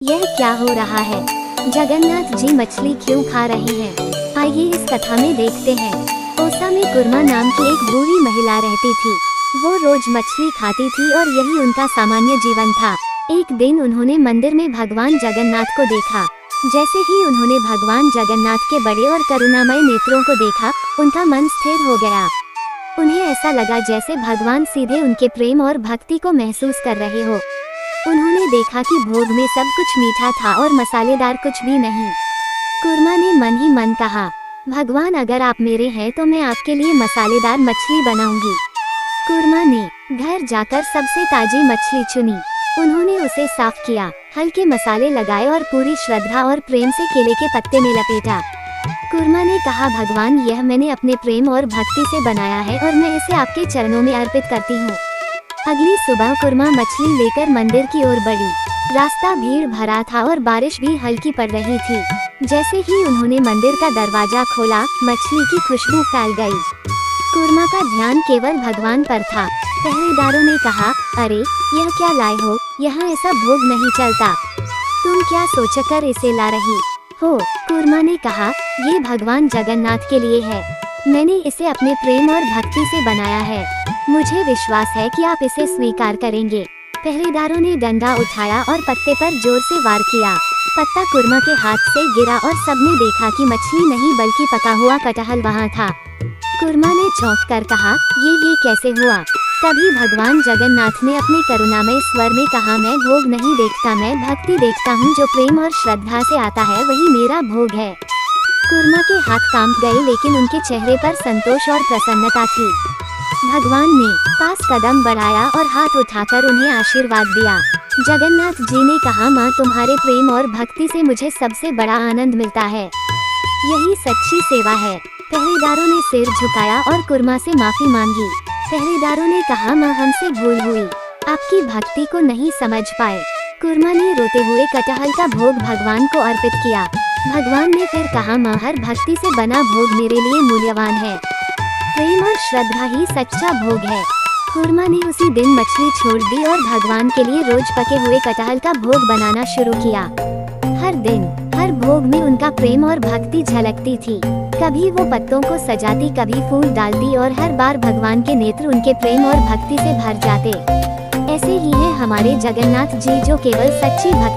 यह क्या हो रहा है? जगन्नाथ जी मछली क्यों खा रहे हैं? आइए इस कथा में देखते हैं। ओसा में कुर्मा नाम की एक बूढ़ी महिला रहती थी। वो रोज मछली खाती थी और यही उनका सामान्य जीवन था। एक दिन उन्होंने मंदिर में भगवान जगन्नाथ को देखा। जैसे ही उन्होंने भगवान जगन्नाथ के बड़े और करुणामय नेत्रों को देखा, उनका मन स्थिर हो गया। उन्हें ऐसा लगा जैसे भगवान सीधे उनके प्रेम और भक्ति को महसूस कर रहे हो। उन्होंने देखा कि भोग में सब कुछ मीठा था और मसालेदार कुछ भी नहीं। कुर्मा ने मन ही मन कहा, भगवान अगर आप मेरे हैं तो मैं आपके लिए मसालेदार मछली बनाऊंगी। कुर्मा ने घर जाकर सबसे ताजी मछली चुनी। उन्होंने उसे साफ किया, हल्के मसाले लगाए और पूरी श्रद्धा और प्रेम से केले के पत्ते में लपेटा। कुर्मा ने कहा, भगवान यह मैंने अपने प्रेम और भक्ति से बनाया है और मैं इसे आपके चरणों में अर्पित करती हूँ। अगली सुबह कुर्मा मछली लेकर मंदिर की ओर बढ़ी। रास्ता भीड़ भरा था और बारिश भी हल्की पड़ रही थी। जैसे ही उन्होंने मंदिर का दरवाजा खोला, मछली की खुशबू फैल गई। कुर्मा का ध्यान केवल भगवान पर था। पहरेदारों ने कहा, अरे यह क्या लाए हो? यहाँ ऐसा भोग नहीं चलता। तुम क्या सोचकर इसे ला रही हो? कुर्मा ने कहा, ये भगवान जगन्नाथ के लिए है। मैंने इसे अपने प्रेम और भक्ति से बनाया है। मुझे विश्वास है कि आप इसे स्वीकार करेंगे। पहरेदारों ने डंडा उठाया और पत्ते पर जोर से वार किया। पत्ता कुर्मा के हाथ से गिरा और सबने देखा कि मछली नहीं बल्कि पका हुआ कटहल वहाँ था। कुर्मा ने चौंक कर कहा, ये कैसे हुआ? तभी भगवान जगन्नाथ ने अपने करुणामय स्वर में कहा, मैं भोग नहीं देखता, मैं भक्ति देखता हूँ। जो प्रेम और श्रद्धा से आता है वही मेरा भोग है। कुर्मा के हाथ कांप गए, लेकिन उनके चेहरे पर संतोष और प्रसन्नता थी। भगवान ने पास कदम बढ़ाया और हाथ उठाकर उन्हें आशीर्वाद दिया। जगन्नाथ जी ने कहा, माँ तुम्हारे प्रेम और भक्ति से मुझे सबसे बड़ा आनंद मिलता है। यही सच्ची सेवा है। पहरेदारों ने सिर झुकाया और कुर्मा से माफी मांगी। पहरेदारों ने कहा, माँ हमसे भूल हुई, आपकी भक्ति को नहीं समझ पाए। कुर्मा ने रोते हुए कटहल का भोग भगवान को अर्पित किया। भगवान ने फिर कहा, माँ हर भक्ति से बना भोग मेरे लिए मूल्यवान है। प्रेम और श्रद्धा ही सच्चा भोग है। कुर्मा ने उसी दिन मछली छोड़ दी और भगवान के लिए रोज पके हुए कटहल का भोग बनाना शुरू किया। हर दिन हर भोग में उनका प्रेम और भक्ति झलकती थी। कभी वो पत्तों को सजाती, कभी फूल डालती और हर बार भगवान के नेत्र उनके प्रेम और भक्ति से भर जाते। ऐसे ही है हमारे जगन्नाथ जी, जो केवल सच्ची भक्ति